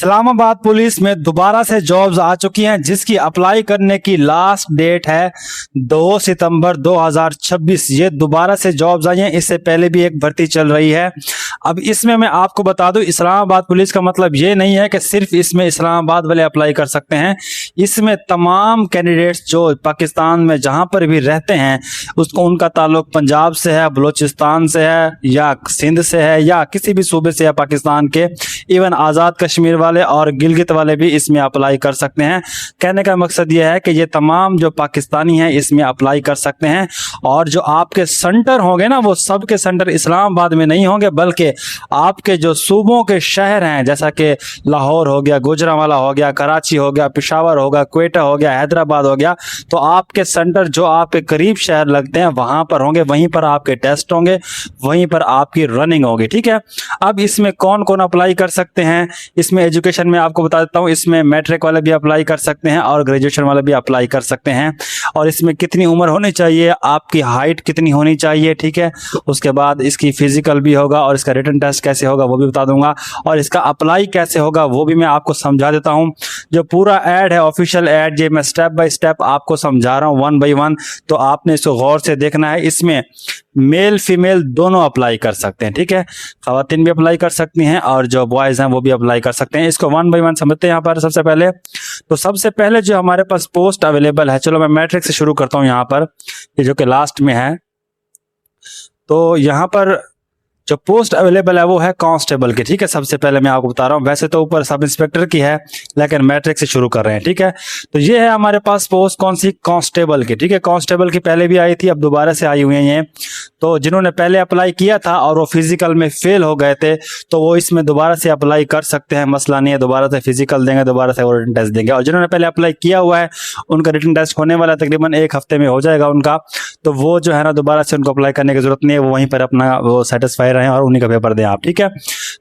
Islamabad police में दोबारा से जॉब्स आ चुकी हैं, जिसकी अप्लाई करने की लास्ट डेट है 2 सितंबर 2026। ये दोबारा से जॉब्स आई हैं, इससे पहले भी एक भर्ती चल रही है। अब इसमें मैं आपको बता दूं, इस्लामाबाद पुलिस का मतलब ये नहीं है कि सिर्फ इसमें इस्लामाबाद वाले अप्लाई कर सकते हैं। इसमें तमाम कैंडिडेट्स जो पाकिस्तान में जहां पर भी रहते हैं, उसको उनका ताल्लुक पंजाब से है, बलूचिस्तान से है, या सिंध से है, या किसी भी सूबे से है पाकिस्तान के, इवन आज़ाद कश्मीर वाले और गिलगित वाले भी इसमें अप्लाई कर सकते हैं। कहने का मकसद यह है कि ये तमाम जो पाकिस्तानी हैं इसमें अप्लाई कर सकते हैं। और जो आपके सेंटर होंगे ना, वो सब के सेंटर इस्लामाबाद में नहीं होंगे, बल्कि आपके जो सूबों के शहर हैं, जैसा कि लाहौर हो गया, गुजरांवाला हो गया, कराची हो गया, पेशावर हो गया, क्वेटा हो गया, हैदराबाद हो गया, तो आपके सेंटर जो आपके करीब शहर लगते हैं वहां पर होंगे, वहीं पर आपके टेस्ट होंगे, वहीं पर आपकी रनिंग होगी। ठीक है। अब इसमें कौन कौन अप्लाई कर सकते हैं, इसमें एजुकेशन में आपको बता देता हूं, इसमें मैट्रिक वाले भी अप्लाई कर सकते हैं और ग्रेजुएशन वाले भी अप्लाई कर सकते हैं। और इसमें कितनी उम्र होनी चाहिए, आपकी हाइट कितनी होनी चाहिए, ठीक है। उसके बाद इसकी फिजिकल भी होगा और इसका रिटन टेस्ट कैसे होगा वो भी बता दूंगा, और इसका अप्लाई कैसे होगा वो भी मैं आपको समझा देता हूं। जो पूरा ऐड है, ऑफिशियल ऐड, ये मैं स्टेप बाय स्टेप आपको समझा रहा हूं, 1 बाय 1, तो आपने इसको गौर से देखना है। इसमें मेल फीमेल दोनों अप्लाई कर सकते हैं, ठीक है। खवातीन भी अप्लाई कर सकती हैं और जो बॉयज हैं वो भी अप्लाई कर सकते हैं। इसको 1 बाय 1 समझते हैं। यहाँ पर सबसे पहले जो हमारे पास पोस्ट अवेलेबल है, चलो मैं मैट्रिक से शुरू करता हूँ यहाँ पर, ये जो कि लास्ट में है। तो यहाँ पर जो पोस्ट अवेलेबल है वो है कांस्टेबल की, ठीक है। सबसे पहले मैं आपको बता रहा हूँ, वैसे तो ऊपर सब इंस्पेक्टर की है, लेकिन मैट्रिक से शुरू कर रहे हैं, ठीक है। तो ये है हमारे पास पोस्ट, कौन सी, कांस्टेबल की, ठीक है। कांस्टेबल की पहले भी आई थी, अब दोबारा से आई हुई है ये। तो जिन्होंने पहले अप्लाई किया था और वो फिजिकल में फेल हो गए थे, तो वो इसमें दोबारा से अप्लाई कर सकते हैं, मसला नहीं है। दोबारा से फिजिकल देंगे, दोबारा से रिटन टेस्ट देंगे। और जिन्होंने पहले अप्लाई किया हुआ है, उनका रिटन टेस्ट होने वाला तकरीबन 1 हफ्ते में हो जाएगा उनका, तो वो जो है ना, दोबारा से उनको अप्लाई करने की जरूरत नहीं है, वो वहीं पर अपना वो सेटिस्फाई रहे और उन्हीं का पेपर दें आप, ठीक है।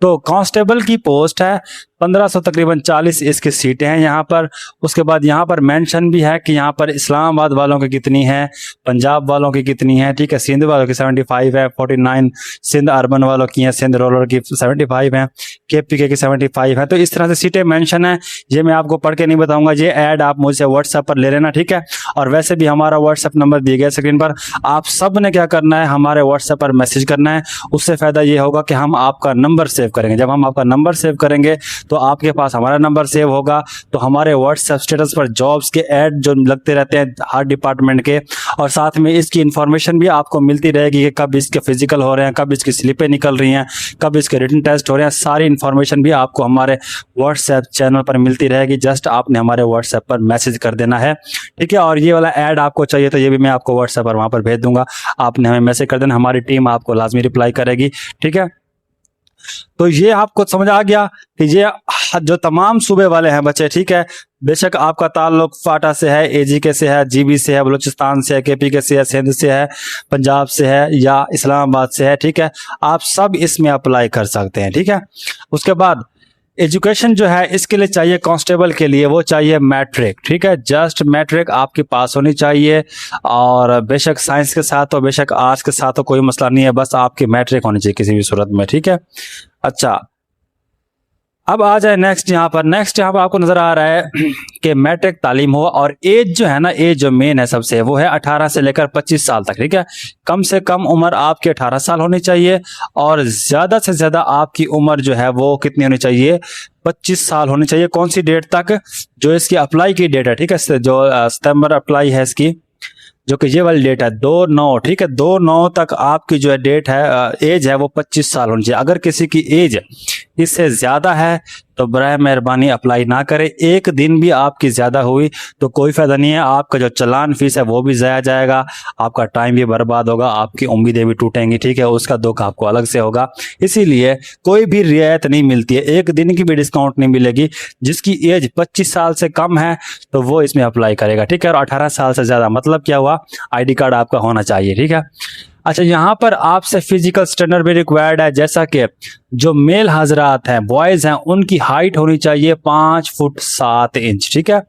तो कांस्टेबल की पोस्ट है 1500 तकरीबन 40 इसकी सीटें हैं यहाँ पर। उसके बाद यहाँ पर मेंशन भी है कि यहाँ पर इस्लामाबाद वालों की कितनी है, पंजाब वालों की कितनी है, ठीक है। सिंध वालों की 75 है, 49 सिंध अर्बन वालों की हैं, सिंध रूरल की 75 हैं, KPK की 75 है। तो इस तरह से सीटें मेंशन है। ये मैं आपको पढ़ के नहीं बताऊंगा, ये ऐड आप मुझसे व्हाट्सएप पर ले लेना, ठीक है। और वैसे भी हमारा व्हाट्सएप नंबर दिया गया स्क्रीन पर, आप सब ने क्या करना है, हमारे व्हाट्सएप पर मैसेज करना है। उससे फायदा ये होगा कि हम आपका नंबर सेव करेंगे। जब हम आपका नंबर सेव करेंगे तो आपके पास हमारा नंबर सेव होगा, तो हमारे व्हाट्सएप स्टेटस पर जॉब्स के ऐड जो लगते रहते हैं हर डिपार्टमेंट के, और साथ में इसकी इंफॉर्मेशन भी आपको मिलती रहेगी कि कब इसके फिजिकल हो रहे हैं, कब इसकी स्लिपें निकल रही हैं, कब इसके रिटन टेस्ट हो रहे हैं। सारी इंफॉर्मेशन भी आपको हमारे व्हाट्सएप चैनल पर मिलती रहेगी। जस्ट आपने हमारे व्हाट्सएप पर मैसेज कर देना है, ठीक है। और ये वाला ऐड आपको चाहिए तो ये भी मैं आपको व्हाट्सएप पर वहां पर भेज दूंगा, आपने हमें मैसेज कर देना, हमारी टीम आपको लाजमी रिप्लाई करेगी, ठीक है। तो ये आपको समझ आ गया कि ये जो तमाम सूबे वाले हैं बच्चे, ठीक है, बेशक आपका ताल्लुक फाटा से है, AGK से है, GB से है, बलूचिस्तान से है, KPK से है, सिंध से है, पंजाब से है या इस्लामाबाद से है, ठीक है, आप सब इसमें अप्लाई कर सकते हैं, ठीक है। उसके बाद एजुकेशन जो है इसके लिए चाहिए, कांस्टेबल के लिए वो चाहिए मैट्रिक, ठीक है। जस्ट मैट्रिक आपके पास होनी चाहिए, और बेशक साइंस के साथ हो, बेशक आर्ट्स के साथ हो, कोई मसला नहीं है, बस आपकी मैट्रिक होनी चाहिए किसी भी सूरत में, ठीक है। अच्छा, अब आ जाए नेक्स्ट यहाँ पर आपको नजर आ रहा है कि मैट्रिक तालीम हो, और एज जो है ना, एज जो मेन है सबसे, वो है 18 से लेकर 25 साल तक, ठीक है। कम से कम उम्र आपकी 18 साल होनी चाहिए, और ज्यादा से ज्यादा आपकी उम्र जो है वो कितनी होनी चाहिए, 25 साल होनी चाहिए। कौन सी डेट तक, जो इसकी अप्लाई की डेट है, ठीक है, जो सितंबर अप्लाई है इसकी, जो कि ये वाली डेट है 2/9, ठीक है, 2/9 तक आपकी जो है डेट है, एज है वो 25 साल होनी चाहिए। अगर किसी की एज इससे ज्यादा है तो बराए मेहरबानी अप्लाई ना करें। एक दिन भी आपकी ज्यादा हुई तो कोई फायदा नहीं है, आपका जो चलान फीस है वो भी जाया जाएगा, आपका टाइम भी बर्बाद होगा, आपकी उम्मीदें भी टूटेंगी, ठीक है, उसका दुख आपको अलग से होगा। इसीलिए कोई भी रियायत नहीं मिलती है, एक दिन की भी डिस्काउंट नहीं मिलेगी। जिसकी एज 25 साल से कम है तो वो इसमें अप्लाई करेगा, ठीक है। और 18 साल से ज्यादा मतलब क्या हुआ, ID कार्ड आपका होना चाहिए, ठीक है। अच्छा, यहाँ पर आपसे फिजिकल स्टैंडर्ड भी रिक्वायर्ड है, जैसा कि जो मेल हजरात हैं, बॉयज हैं, उनकी हाइट होनी चाहिए 5 फुट 7 इंच। ठीक है,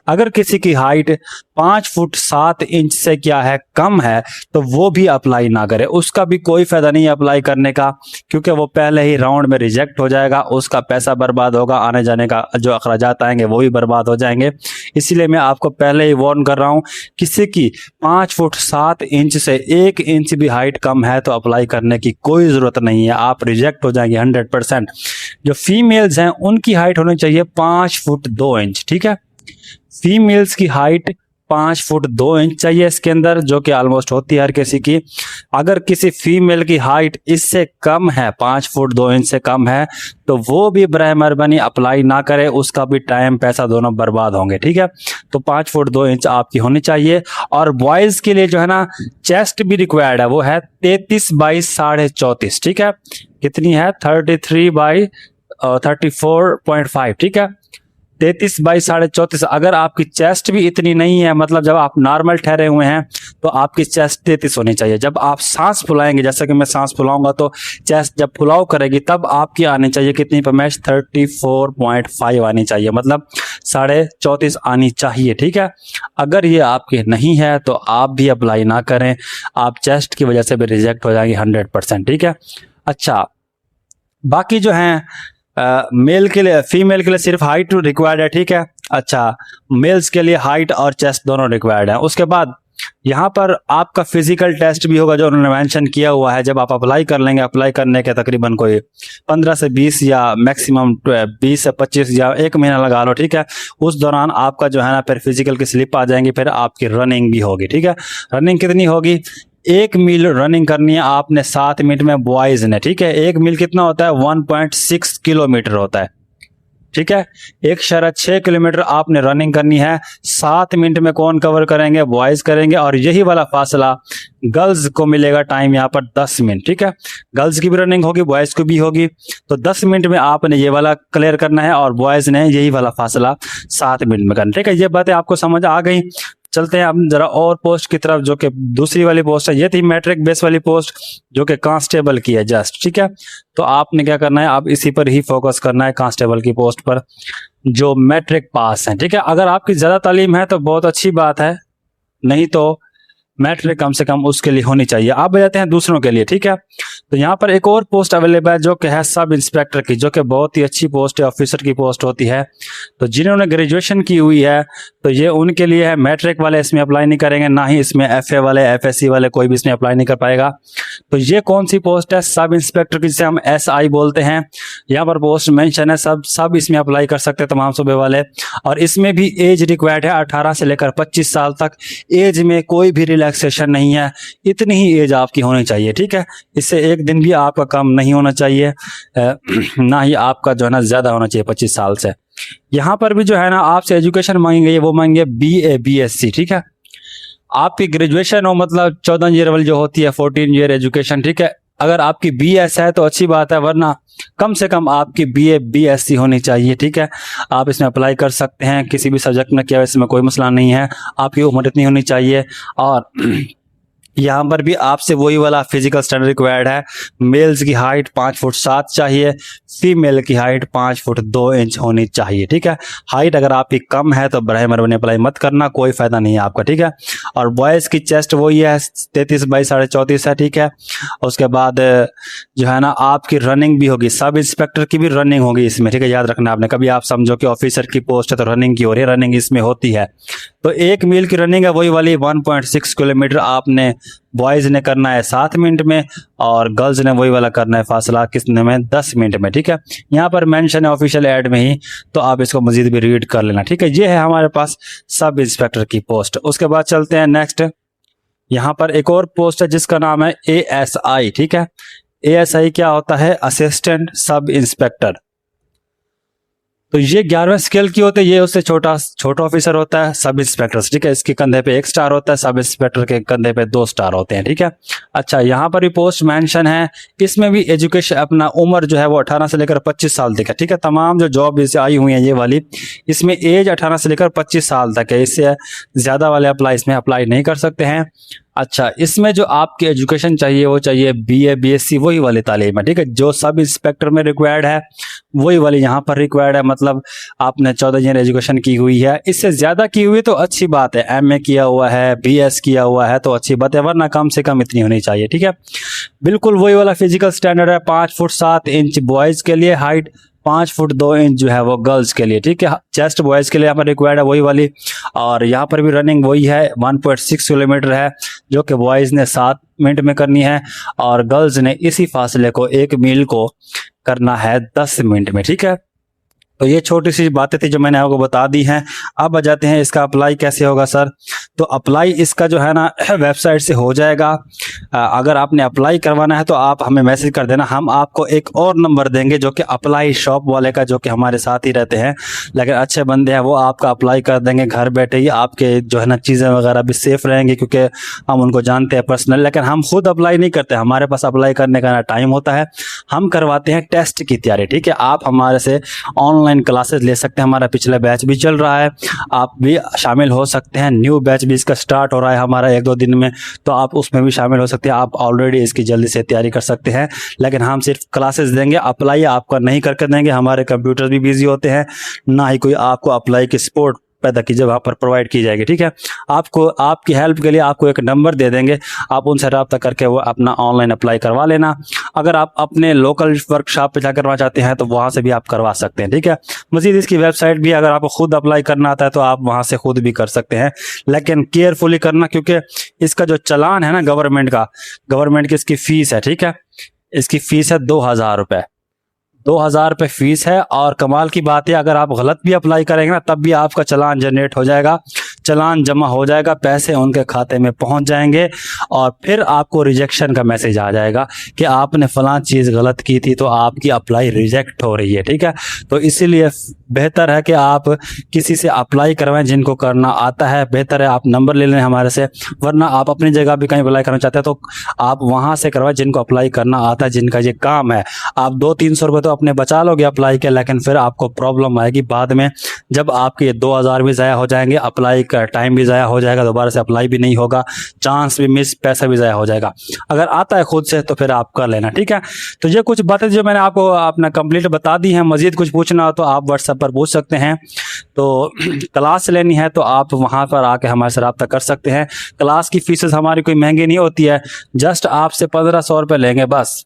अगर किसी की हाइट 5 फुट 7 इंच से क्या है कम है तो वो भी अप्लाई ना करे, उसका भी कोई फायदा नहीं है अप्लाई करने का, क्योंकि वो पहले ही राउंड में रिजेक्ट हो जाएगा, उसका पैसा बर्बाद होगा, आने जाने का जो अखराजात आएंगे वो भी बर्बाद हो जाएंगे। इसीलिए मैं आपको पहले ही वार्न कर रहा हूँ, किसी की 5 फुट 7 इंच से 1 इंच भी हाइट कम है तो अप्लाई करने की कोई ज़रूरत नहीं है, आप रिजेक्ट हो जाएंगे 100%। जो फीमेल्स हैं उनकी हाइट होनी चाहिए 5 फुट 2 इंच। ठीक है, फीमेल्स की हाइट 5 फुट 2 इंच चाहिए इसके अंदर, जो कि ऑलमोस्ट होती है हर किसी की। अगर किसी फीमेल की हाइट इससे कम है, 5 फुट 2 इंच से कम है, तो वो भी बराए मेहरबानी अप्लाई ना करे, उसका भी टाइम पैसा दोनों बर्बाद होंगे। ठीक है, तो 5 फुट 2 इंच आपकी होनी चाहिए। और बॉयज के लिए जो है ना चेस्ट भी रिक्वायर्ड है, वो है 33 बाई 34.5। ठीक है, कितनी है? 33 बाई 34.5। ठीक है, 33 बाई 34.5। अगर आपकी चेस्ट भी इतनी नहीं है, मतलब जब आप नॉर्मल ठहरे हुए हैं तो आपकी चेस्ट 33 होनी चाहिए। जब आप सांस फुलाएंगे, जैसा कि मैं सांस फुलाऊंगा तो चेस्ट जब फुलाव करेगी तब आपकी आनी चाहिए कितनी परमेश? 34.5 आनी चाहिए, मतलब 34.5 आनी चाहिए। ठीक है, अगर ये आपके नहीं है तो आप भी अप्लाई ना करें, आप चेस्ट की वजह से भी रिजेक्ट हो जाएंगे 100%। ठीक है, अच्छा बाकी जो हैं मेल के लिए, फीमेल के लिए सिर्फ हाइट रिक्वायर्ड है। ठीक है, अच्छा मेल्स के लिए हाइट और चेस्ट दोनों रिक्वायर्ड है। उसके बाद यहाँ पर आपका फिजिकल टेस्ट भी होगा जो उन्होंने मेंशन किया हुआ है। जब आप अप्लाई कर लेंगे, अप्लाई करने के तकरीबन कोई 15 से 20 या मैक्सिमम 20 से 25 या 1 महीना लगा लो। ठीक है, उस दौरान आपका जो है ना फिर फिजिकल की स्लिप आ जाएंगी, फिर आपकी रनिंग भी होगी। ठीक है, रनिंग कितनी होगी? 1 मील रनिंग करनी है आपने 7 मिनट में बॉयज ने। ठीक है, 1 मील कितना होता है? 1.6 किलोमीटर होता है। ठीक है, 1.6 किलोमीटर आपने रनिंग करनी है 7 मिनट में। कौन कवर करेंगे? बॉयज करेंगे। और यही वाला फासला गर्ल्स को मिलेगा टाइम यहाँ पर 10 मिनट। ठीक है, गर्ल्स की भी रनिंग होगी, बॉयज की भी होगी, तो 10 मिनट में आपने ये वाला क्लियर करना है और बॉयज ने यही वाला फासला 7 मिनट में करना। ठीक है, ये बातें आपको समझ आ गई। चलते हैं हम जरा और पोस्ट की तरफ, जो कि दूसरी वाली पोस्ट है। ये थी मैट्रिक बेस वाली पोस्ट जो कि कांस्टेबल की है जस्ट। ठीक है, तो आपने क्या करना है, आप इसी पर ही फोकस करना है, कांस्टेबल की पोस्ट पर जो मैट्रिक पास है। ठीक है, अगर आपकी ज्यादा तालीम है तो बहुत अच्छी बात है, नहीं तो मैट्रिक कम से कम उसके लिए होनी चाहिए। आप बजाते हैं दूसरों के लिए। ठीक है, तो यहाँ पर एक और पोस्ट अवेलेबल है जो कि है सब इंस्पेक्टर की, जो कि बहुत ही अच्छी पोस्ट है, ऑफिसर की पोस्ट होती है। तो जिन्होंने ग्रेजुएशन की हुई है तो ये उनके लिए है। मैट्रिक वाले इसमें अप्लाई नहीं करेंगे, ना ही इसमें FA वाले, FSC वाले कोई भी इसमें अप्लाई नहीं कर पाएगा। तो ये कौन सी पोस्ट है? सब इंस्पेक्टर की, जिसे हम SI बोलते हैं। यहाँ पर पोस्ट मेंशन है, सब इसमें अप्लाई कर सकते हैं, तमाम सूबे वाले। और इसमें भी एज रिक्वायर्ड है 18 से लेकर 25 साल तक। एज में कोई भी रिलैक्सेशन नहीं है, इतनी ही एज आपकी होनी चाहिए। ठीक है, इससे एक दिन भी आपका कम नहीं होना चाहिए, ना ही आपका जो है ना ज्यादा होना चाहिए 25 साल से। यहाँ पर भी जो है ना आपसे एजुकेशन मांगी गई है, वो मांगे BA BSc। ठीक है, आपकी ग्रेजुएशन हो, मतलब 14 ईयर वाली जो होती है 14 ईयर एजुकेशन। ठीक है, अगर आपकी BS है तो अच्छी बात है, वरना कम से कम आपकी BA BSc होनी चाहिए। ठीक है, आप इसमें अप्लाई कर सकते हैं, किसी भी सब्जेक्ट में किया, इसमें कोई मसला नहीं है। आपकी उम्र इतनी होनी चाहिए। और यहाँ पर भी आपसे वही वाला फिजिकल स्टैंडर्ड रिक्वायर्ड है। मेल्स की हाइट 5 फुट 7 चाहिए, फीमेल की हाइट 5 फुट 2 इंच होनी चाहिए। ठीक है, हाइट अगर आपकी कम है तो बराए मेहरबानी अप्लाई मत करना, कोई फायदा नहीं है आपका। ठीक है, और बॉयज़ की चेस्ट वही है 33 बाई 34.5 है। ठीक है, उसके बाद जो है ना आपकी रनिंग भी होगी, सब इंस्पेक्टर की भी रनिंग होगी इसमें। ठीक है, याद रखना आपने, कभी आप समझो कि ऑफिसर की पोस्ट है तो रनिंग की हो रही है, रनिंग इसमें होती है। तो 1 मील की रनिंग है वही वाली 1.6 किलोमीटर आपने बॉयज ने करना है 7 मिनट में, और गर्ल्स ने वही वाला करना है फासला कितने में? 10 मिनट में। ठीक है, यहाँ पर मेंशन है ऑफिशियल ऐड में ही, तो आप इसको मजीद भी रीड कर लेना। ठीक है, ये है हमारे पास सब इंस्पेक्टर की पोस्ट। उसके बाद चलते हैं नेक्स्ट, यहाँ पर एक और पोस्ट है जिसका नाम है ASI। ठीक है, ASI क्या होता है? Assistant sub inspector. तो ये 11वें स्केल की होते हैं, ये उससे छोटा ऑफिसर होता है सब इंस्पेक्टर। ठीक है, इसके कंधे पे 1 स्टार होता है, सब इंस्पेक्टर के कंधे पे 2 स्टार होते हैं। ठीक है, अच्छा यहाँ पर भी पोस्ट मेंशन है, इसमें भी एजुकेशन अपना उम्र जो है वो 18 से लेकर 25 साल तक है। ठीक है, तमाम जो जॉब इससे आई हुई है ये वाली, इसमें एज 18 से लेकर 25 साल तक है, इससे ज्यादा वाले इसमें अप्लाई नहीं कर सकते हैं। अच्छा, इसमें जो आपकी एजुकेशन चाहिए वो चाहिए बीए बीएससी वही वाली तालीम है, ठीक है। जो सब इंस्पेक्टर में रिक्वायर्ड है वही वाली यहाँ पर रिक्वायर्ड है। मतलब आपने 14 ईयर एजुकेशन की हुई है, इससे ज़्यादा की हुई तो अच्छी बात है, एमए किया हुआ है, बीएस किया हुआ है तो अच्छी बात है, वरना कम से कम इतनी होनी चाहिए, ठीक है। बिल्कुल वही वाला फिजिकल स्टैंडर्ड है, 5 फुट 7 इंच बॉयज़ के लिए हाइट, 5 फुट 2 इंच जो है वो गर्ल्स के लिए, ठीक है। चेस्ट बॉयज़ के लिए यहाँ पर रिक्वायर्ड है वही वाली, और यहाँ पर भी रनिंग वही है, 1.6 किलोमीटर है, जो कि बॉयज़ ने 7 मिनट में करनी है और गर्ल्स ने इसी फासले को 1 मील को करना है 10 मिनट में, ठीक है। तो ये छोटी सी बातें थी जो मैंने आपको बता दी हैं। अब आ जाते हैं इसका अप्लाई कैसे होगा सर। तो अप्लाई इसका जो है ना वेबसाइट से हो जाएगा। अगर आपने अप्लाई करवाना है तो आप हमें मैसेज कर देना, हम आपको एक और नंबर देंगे जो कि अप्लाई शॉप वाले का, जो कि हमारे साथ ही रहते हैं लेकिन अच्छे बंदे हैं, वो आपका अप्लाई कर देंगे घर बैठे ही। आपके जो है ना चीज़ें वगैरह भी सेफ़ रहेंगी क्योंकि हम उनको जानते हैं पर्सनल, लेकिन हम खुद अप्लाई नहीं करते, हमारे पास अप्लाई करने का टाइम होता है, हम करवाते हैं टेस्ट की तैयारी, ठीक है। आप हमारे से ऑनलाइन क्लासेस ले सकते हैं, हमारा पिछला बैच भी चल रहा है, आप भी शामिल हो सकते हैं। न्यू बैच भी इसका स्टार्ट हो रहा है हमारा 1-2 दिन में, तो आप उसमें भी शामिल हो सकते हैं। आप ऑलरेडी इसकी जल्दी से तैयारी कर सकते हैं, लेकिन हम सिर्फ क्लासेस देंगे, अप्लाई आपका नहीं करके देंगे। हमारे कंप्यूटर भी बिजी होते हैं, ना ही कोई आपको अप्लाई की सपोर्ट पैदा की जगह पर प्रोवाइड की जाएगी, ठीक है। आपको आपकी हेल्प के लिए आपको एक नंबर दे देंगे, आप उनसे रब्ता करके वो अपना ऑनलाइन अप्लाई करवा लेना। अगर आप अपने लोकल वर्कशॉप पे जाकर करवा चाहते हैं तो वहाँ से भी आप करवा सकते हैं, ठीक है। मज़ीद इसकी वेबसाइट भी, अगर आपको खुद अप्लाई करना आता है तो आप वहाँ से खुद भी कर सकते हैं, लेकिन केयरफुली करना क्योंकि इसका जो चालान है ना गवर्नमेंट की इसकी फ़ीस है, ठीक है। इसकी फ़ीस है 2000 रुपये, 2000 रुपये फीस है। और कमाल की बात है, अगर आप गलत भी अप्लाई करेंगे ना तब भी आपका चालान जनरेट हो जाएगा, चालान जमा हो जाएगा, पैसे उनके खाते में पहुंच जाएंगे और फिर आपको रिजेक्शन का मैसेज आ जाएगा कि आपने फलां चीज़ गलत की थी तो आपकी अप्लाई रिजेक्ट हो रही है, ठीक है। तो इसीलिए बेहतर है कि आप किसी से अप्लाई करवाएं जिनको करना आता है, बेहतर है आप नंबर ले लें हमारे से, वरना आप अपनी जगह भी कहीं अप्लाई करना चाहते हैं तो आप वहाँ से करवाएं जिनको अप्लाई करना आता है, जिनका ये काम है। आप 200-300 रुपये तो अपने बचा लोगे अप्लाई के, लेकिन फिर आपको प्रॉब्लम आएगी बाद में, जब आपके 2000 भी ज़ाया हो जाएंगे, अप्लाई का टाइम भी ज़ाया हो जाएगा, दोबारा से अप्लाई भी नहीं होगा, चांस भी मिस, पैसा भी ज़ाया हो जाएगा। अगर आता है खुद से तो फिर आप कर लेना, ठीक है। तो ये कुछ बातें जो मैंने आपको अपना कंप्लीट बता दी हैं। मज़ीद कुछ पूछना हो तो आप व्हाट्सएप पर पूछ सकते हैं। तो क्लास लेनी है तो आप वहाँ पर आके हमारे से रब्ता कर सकते हैं। क्लास की फीसेस हमारी कोई महंगी नहीं होती है, जस्ट आपसे 1500 रुपये लेंगे, बस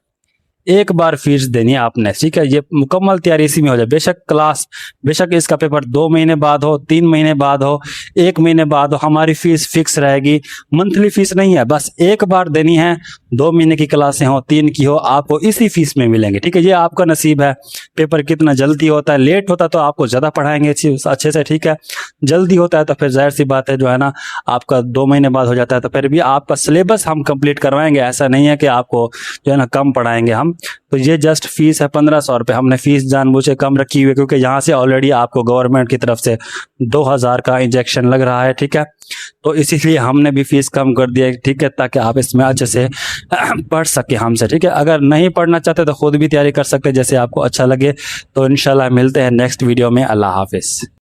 एक बार फीस देनी है आपने, ठीक है। ये मुकम्मल तैयारी इसी में हो जाए। बेशक इसका पेपर 2 महीने बाद हो, 3 महीने बाद हो, 1 महीने बाद हो, हमारी फीस फिक्स रहेगी। मंथली फीस नहीं है, बस एक बार देनी है। 2 महीने की क्लासें हो, 3 की हो, आपको इसी फीस में मिलेंगे, ठीक है। ये आपका नसीब है। पेपर कितना जल्दी होता है, लेट होता है तो आपको ज़्यादा पढ़ाएंगे अच्छे से, ठीक है। जल्दी होता है तो फिर जाहिर सी बात है जो है ना आपका 2 महीने बाद हो जाता है तो फिर भी आपका सिलेबस हम कंप्लीट करवाएंगे। ऐसा नहीं है कि आपको जो है ना कम पढ़ाएंगे हम। तो ये जस्ट फीस है 1500 रुपये। हमने फीस जानबूझ के कम रखी हुई है क्योंकि यहाँ से ऑलरेडी आपको गवर्नमेंट की तरफ से 2000 का इंजेक्शन लग रहा है, ठीक है। तो इसीलिए हमने भी फीस कम कर दिया है, ठीक है, ताकि आप इसमें अच्छे से पढ़ सके हमसे, ठीक है। अगर नहीं पढ़ना चाहते तो खुद भी तैयारी कर सकते हैं जैसे आपको अच्छा लगे। तो इंशाल्लाह मिलते हैं नेक्स्ट वीडियो में। अल्लाह हाफिज़।